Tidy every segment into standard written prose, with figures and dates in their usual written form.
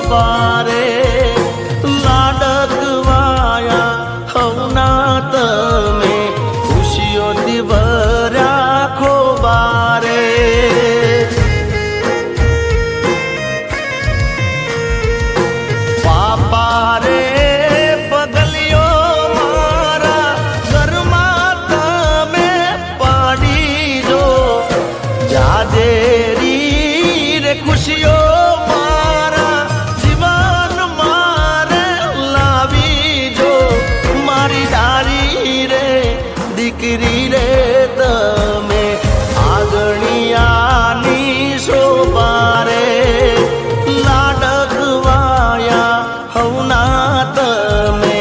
શોભારે લાડકવાયા હવના તમે ખુશીઓથી ભર્યા ખોબારે પાપા રે પગલીઓ મારા ઘરમાં તમે પાડી જો જાજેરી રે ખુશીઓ મારા જીવન મારે લાવી જો મારી ડારી રે દીકરી રે તમે આગણિયાની શોભા રે લાડકવાયા હવના તમે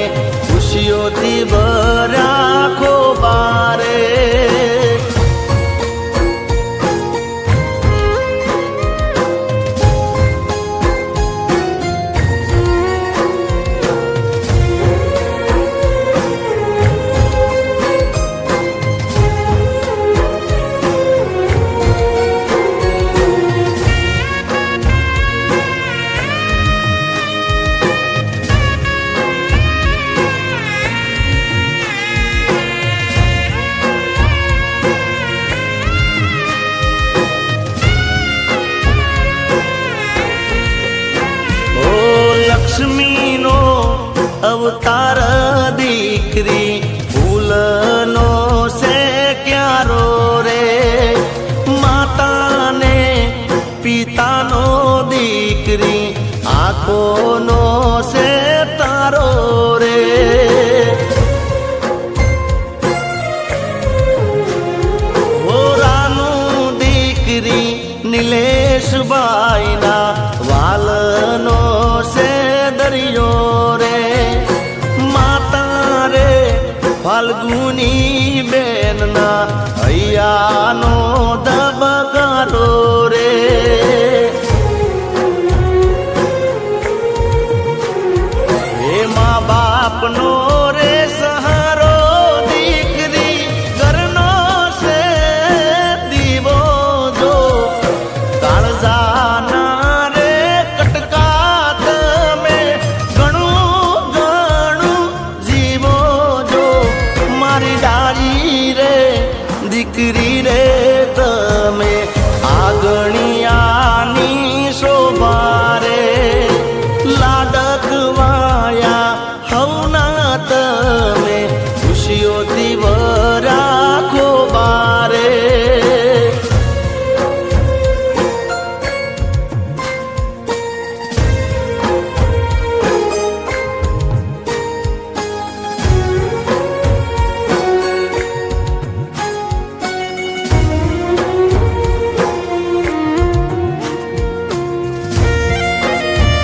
ખુશીઓથી ભર્યા ખોબારે લક્ષ્મીનો અવતાર દીકરી ફૂલનો છે ક્યારો રે માતાને પિતાનો દીકરી આંખોનો છે તારો રે હોરાનું દીકરી નિલેશભાઈના વાલનો છે દરિયો રે માતા રે ફાલ્ગુની બેનના હૈયાનો ધબકારો રે હે મા બાપનો